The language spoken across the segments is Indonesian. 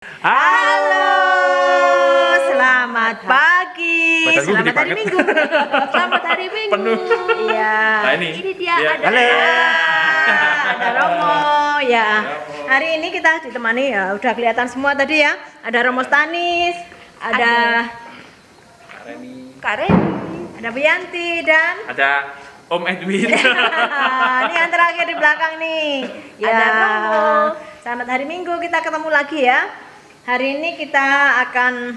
Halo, selamat pagi, selamat hari Minggu, selamat hari Minggu. Penuh. Iya, Nah, ini dia lihat. ada, Halo. ada Romo ya. Hari ini kita ditemani ya, udah kelihatan semua tadi ya. Ada Romo Stanis, ada Karen, ada Bianti dan Ada Om Edwin. ini yang terakhir di belakang nih. Ya, Ada Romo. selamat hari Minggu, kita ketemu lagi ya. Hari ini kita akan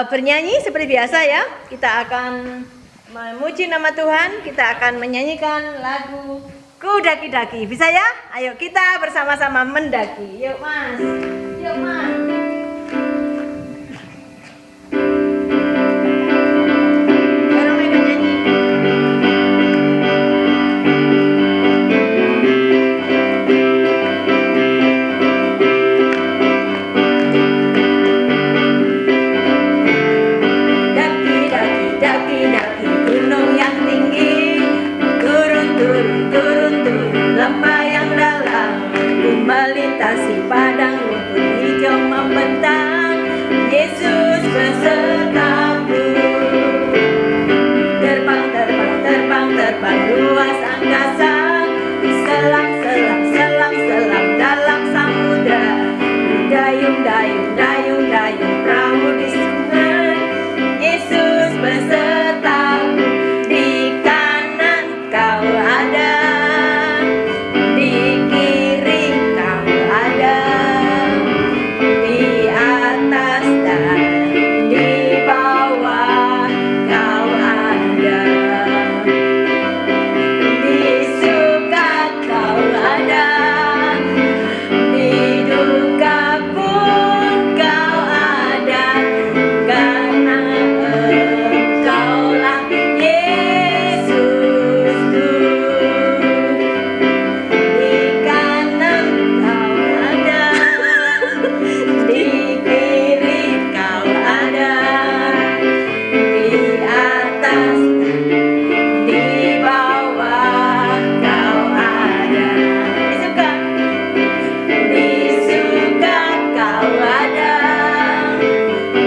bernyanyi seperti biasa ya. Kita akan memuji nama Tuhan. Kita akan menyanyikan lagu Ku Daki-Daki. Bisa ya? Ayo kita bersama-sama mendaki. Yuk Mas. Yuk Mas. Bareng ikut nyanyi. Daki-daki gunung yang tinggi, turun lembah yang dalam, ku melintasi padang rumput hijau membentang. Yesus besertaku, terbang luas angkasa, selam dalam samudra, dayung perahu di sungai. Yesus besertaku, di kanan kau ada, di kiri kau ada, di atas dan di bawah kau ada, di suka kau ada, di duka pun kau ada, karena Engkaulah Yesusku. Di kanan kau ada, di kiri kau ada, di atas di bawah kau ada. Di suka kau ada,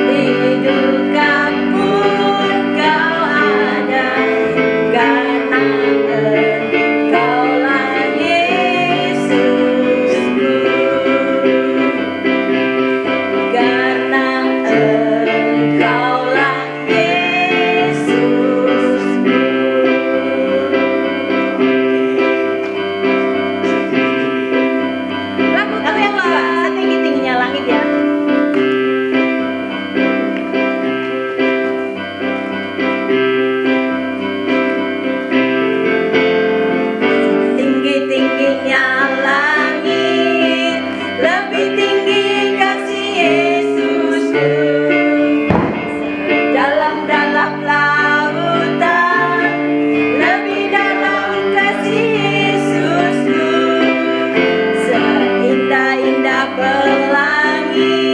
di duka pun kau ada, karena Engkaulah Yesusku. Karena Engkaulah Yesusku. Lagu yang kedua, setinggi-tingginya langit ya. Tinggi-tingginya langit, lebih tinggi kasih Yesusku. Dalam-dalam lautan, lebih dalam kasih Yesusku. Seindah-indah pelangi,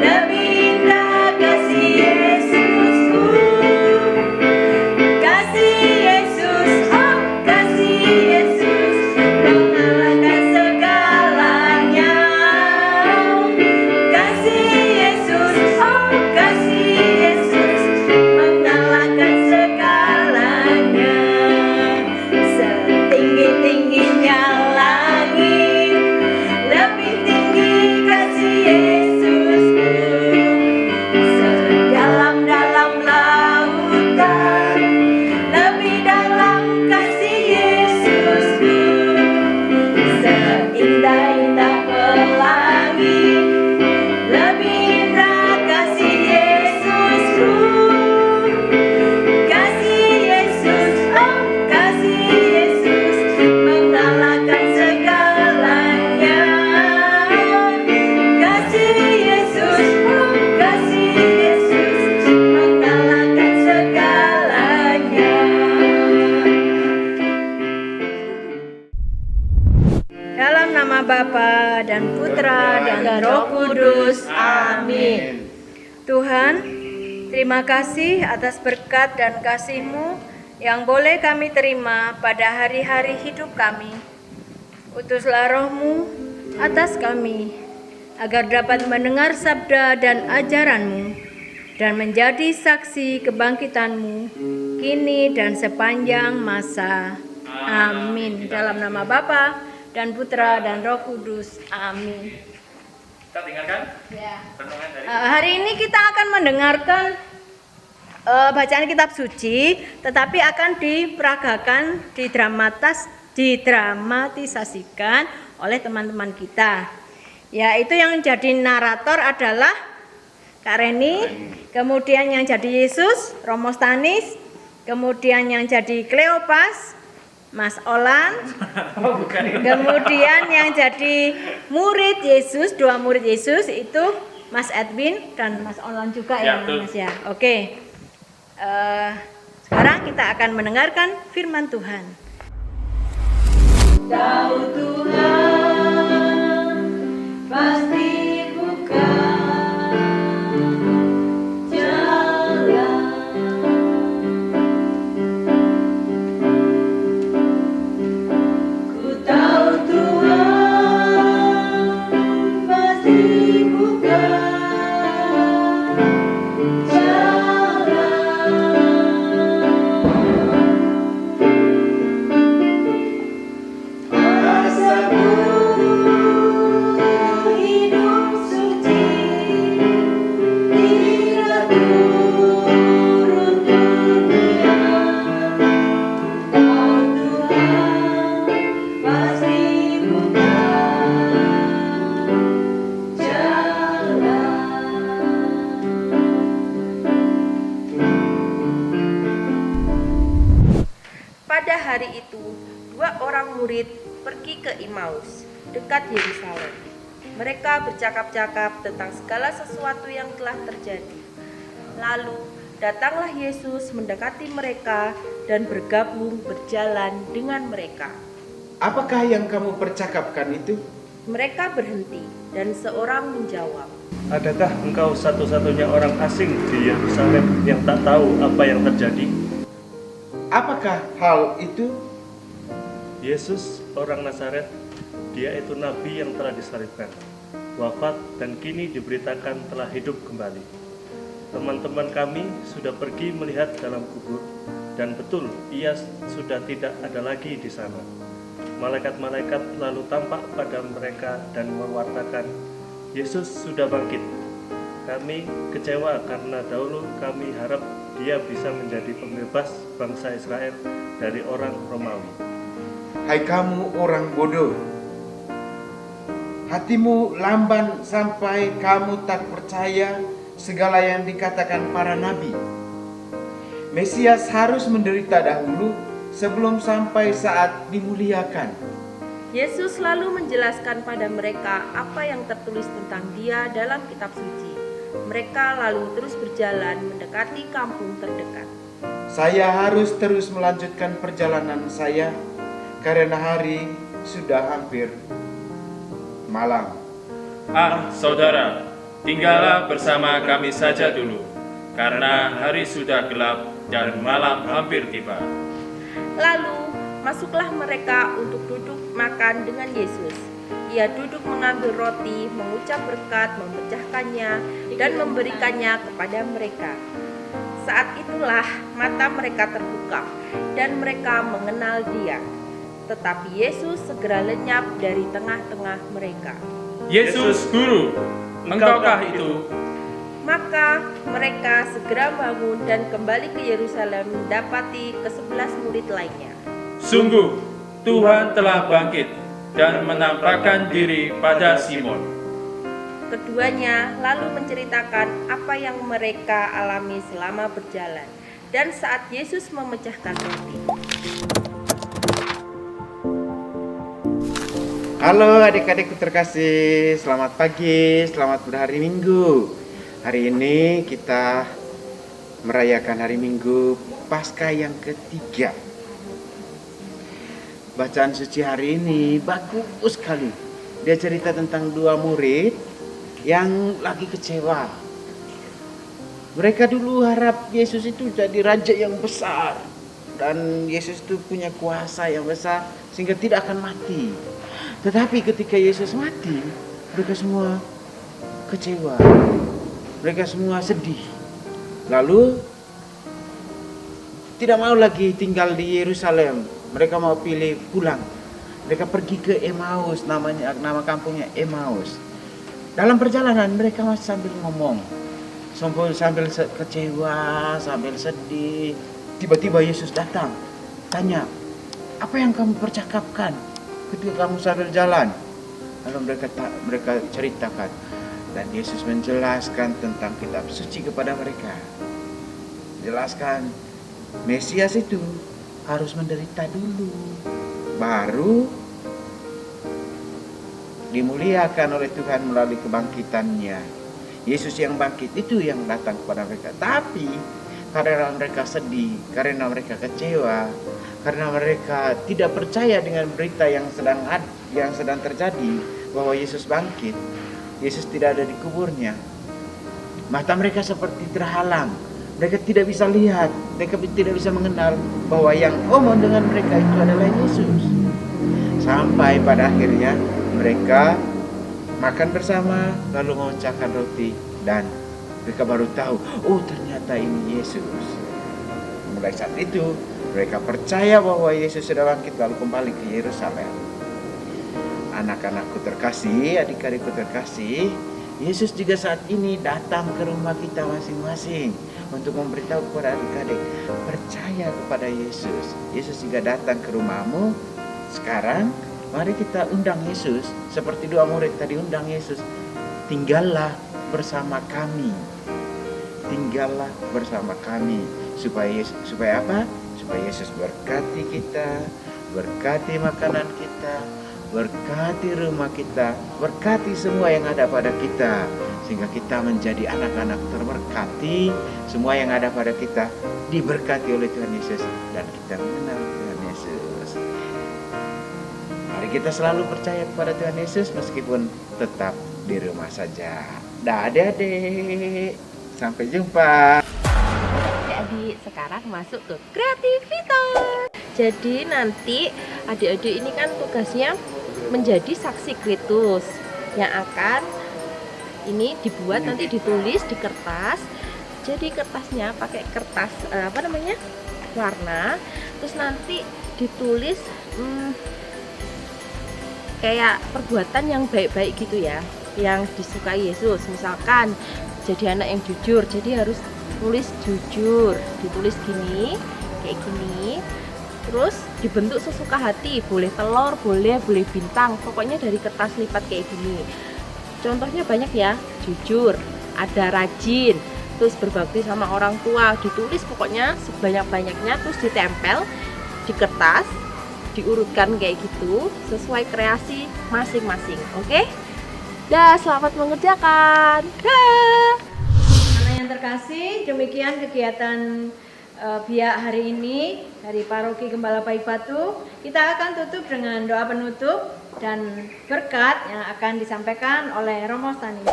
lebih indah kasih Yesusku. Kasih Yesus, oh kasih Yesus, mengalahkan segalanya. Kasih Yesus, oh kasih Yesus, mengalahkan segalanya. Setinggi-tingginya langit, lebih tinggi kasih Yesusku. Sedalam-dalam lautan, lebih dalam kasih Yesusku. Seindah-indah pelangi, lebih indah kasih Yesusku. Kasih Yesus, oh kasih Yesus, mengalahkan segalanya. Kasih Yesus, oh kasih Yesus, mengalahkan segalanya. Dalam nama Bapa dan Putra dan Roh Kudus. Amin. Tuhan, terima kasih atas berkat dan kasih-Mu yang boleh kami terima pada hari-hari hidup kami. Utuslah Roh-Mu atas kami, agar dapat mendengar sabda dan ajaran-Mu dan menjadi saksi kebangkitan-Mu kini dan sepanjang masa. Amin. Dalam nama Bapa dan Putra dan Roh Kudus. Amin. Kita dengarkan Ya. renungan dari Hari ini kita akan mendengarkan bacaan kitab suci, tetapi akan diperagakan, didramatisasikan oleh teman-teman kita. Yaitu yang jadi narator adalah Kak Reni, kemudian yang jadi Yesus, Romo Stanis, kemudian yang jadi Kleopas, Mas Olan, kemudian yang jadi murid Yesus, 2 murid Yesus itu Mas Edwin dan Mas Olan juga ya, betul. Mas ya. Oke. Sekarang kita akan mendengarkan firman Tuhan. Tahu Tuhan pasti bukan jalan. Ku tahu Tuhan pasti bukan Pada hari itu, 2 orang murid pergi ke Imaus, dekat Yerusalem. Mereka bercakap-cakap tentang segala sesuatu yang telah terjadi. Lalu, datanglah Yesus mendekati mereka dan bergabung berjalan dengan mereka. Apakah yang kamu percakapkan itu? Mereka berhenti, dan seorang menjawab, Adakah engkau satu-satunya orang asing di Yerusalem yang tak tahu apa yang terjadi? Apakah hal itu? Yesus, orang Nazaret, dia itu nabi yang telah disalibkan, wafat dan kini diberitakan telah hidup kembali. Teman-teman kami sudah pergi melihat dalam kubur, dan betul ia sudah tidak ada lagi di sana. Malaikat-malaikat lalu tampak pada mereka dan mewartakan, Yesus sudah bangkit. Kami kecewa karena dahulu kami harap dia bisa menjadi pembebas bangsa Israel dari orang Romawi. Hai kamu orang bodoh, hatimu lamban sampai kamu tak percaya segala yang dikatakan para nabi. Mesias harus menderita dahulu sebelum sampai saat dimuliakan. Yesus lalu menjelaskan pada mereka apa yang tertulis tentang dia dalam kitab suci. Mereka lalu terus berjalan mendekati kampung terdekat. Saya harus terus melanjutkan perjalanan saya karena hari sudah hampir malam. saudara, tinggallah bersama kami saja dulu, karena hari sudah gelap dan malam hampir tiba. Lalu masuklah mereka untuk duduk makan dengan Yesus. Ia duduk mengambil roti, mengucap berkat, memecahkannya, dan memberikannya kepada mereka. Saat itulah mata mereka terbuka, dan mereka mengenal Dia. Tetapi Yesus segera lenyap dari tengah-tengah mereka. Yesus, Guru, engkaukah itu? Maka mereka segera bangun dan kembali ke Yerusalem mendapati ke-11 murid lainnya. Sungguh, Tuhan telah bangkit dan menampakkan diri pada Simon. Keduanya lalu menceritakan apa yang mereka alami selama berjalan dan saat Yesus memecahkan roti. Halo adik-adikku terkasih, selamat pagi, selamat berhari Minggu. Hari ini kita merayakan hari Minggu Paskah yang ketiga. Bacaan suci hari ini bagus sekali. Dia cerita tentang 2 murid yang lagi kecewa. Mereka dulu harap Yesus itu jadi raja yang besar, dan Yesus itu punya kuasa yang besar sehingga tidak akan mati. Tetapi ketika Yesus mati, mereka semua kecewa. Mereka semua sedih. Lalu tidak mau lagi tinggal di Yerusalem. Mereka mau pilih pulang. Mereka pergi ke Emmaus, nama kampungnya Emmaus. Dalam perjalanan mereka masih sambil ngomong, sambil kecewa, sambil sedih. Tiba-tiba Yesus datang, tanya, apa yang kamu percakapkan ketika kamu sambil jalan? Lalu mereka ceritakan, dan Yesus menjelaskan tentang kitab suci kepada mereka. Jelaskan, Mesias itu harus menderita dulu, baru dimuliakan oleh Tuhan melalui kebangkitannya. Yesus yang bangkit itu yang datang kepada mereka. Tapi karena mereka sedih, karena mereka kecewa, karena mereka tidak percaya dengan berita yang sedang terjadi bahwa Yesus bangkit, Yesus tidak ada di kuburnya. Mata mereka seperti terhalang. Mereka tidak bisa lihat, mereka tidak bisa mengenal bahwa yang ngomong dengan mereka itu adalah Yesus. Sampai pada akhirnya mereka makan bersama, lalu memecahkan roti, dan mereka baru tahu, oh ternyata ini Yesus. Mulai saat itu mereka percaya bahwa Yesus sudah bangkit, lalu kembali ke Yerusalem. Anak-anakku terkasih, adik-adikku terkasih, Yesus juga saat ini datang ke rumah kita masing-masing untuk memberitahu kepada adik-adik, percaya kepada Yesus. Yesus juga datang ke rumahmu. Sekarang mari kita undang Yesus seperti dua murid tadi undang Yesus. Tinggallah bersama kami. Tinggallah bersama kami. Supaya apa? Supaya Yesus berkati kita, berkati makanan kita, berkati rumah kita, berkati semua yang ada pada kita, sehingga kita menjadi anak-anak terberkati. Semua yang ada pada kita diberkati oleh Tuhan Yesus, dan kita mengenal Tuhan Yesus. Mari kita selalu percaya kepada Tuhan Yesus meskipun tetap di rumah saja. Dah adik-adik, sampai jumpa. Adik-adik sekarang masuk ke kreativitas. Jadi nanti adik-adik ini kan tugasnya menjadi saksi Kristus yang akan ini dibuat, nanti ditulis di kertas. Jadi kertasnya pakai kertas warna, terus nanti ditulis kayak perbuatan yang baik-baik gitu ya, yang disukai Yesus. Misalkan jadi anak yang jujur, jadi harus tulis jujur, ditulis gini, kayak gini. Terus dibentuk sesuka hati, boleh telur, boleh bintang, pokoknya dari kertas lipat kayak gini. Contohnya banyak ya, jujur, ada rajin, terus berbakti sama orang tua, ditulis pokoknya sebanyak-banyaknya, terus ditempel di kertas, diurutkan kayak gitu sesuai kreasi masing-masing. Oke? Dah, selamat mengerjakan. Dah. Anak yang terkasih, demikian kegiatan biak hari ini dari Paroki Gembala Baik Batu. Kita akan tutup dengan doa penutup dan berkat yang akan disampaikan oleh Romo Stani.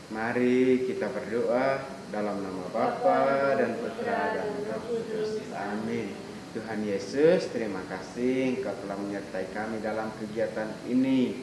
Mari kita berdoa dalam nama Bapa dan Putra dan Roh Kudus. Amin. Tuhan Yesus, terima kasih Engkau telah menyertai kami dalam kegiatan ini.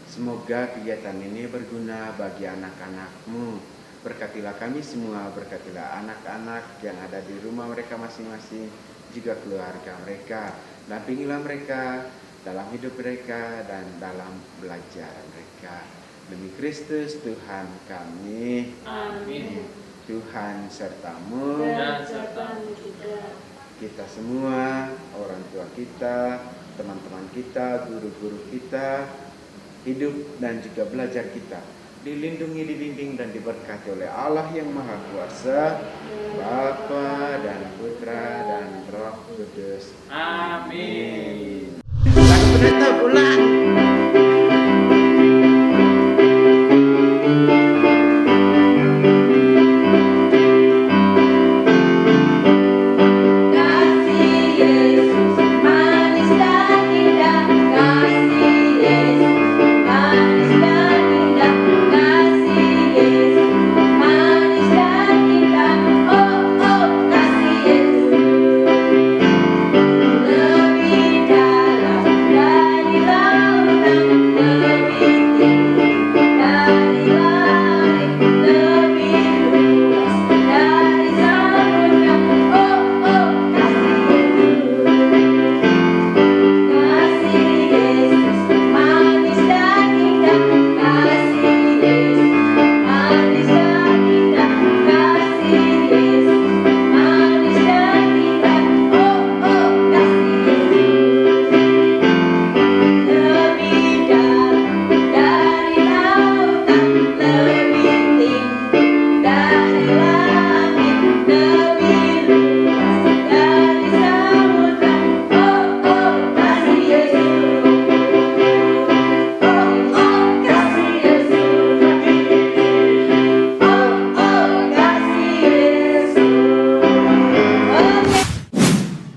Semoga kegiatan ini berguna bagi anak-anak-Mu. Berkatilah kami semua, berkatilah anak-anak yang ada di rumah mereka masing-masing, juga keluarga mereka. Dampingilah mereka dalam hidup mereka dan dalam belajar mereka. Demi Kristus Tuhan kami. Amin. Tuhan sertamu Dan sertamu juga. kita semua, orang tua kita, teman-teman kita, guru-guru kita, hidup dan juga belajar kita dilindungi, dibimbing dan diberkati oleh Allah yang Maha Kuasa, Bapa dan Putra dan Roh Kudus. Amin. Lagu penutup ulang.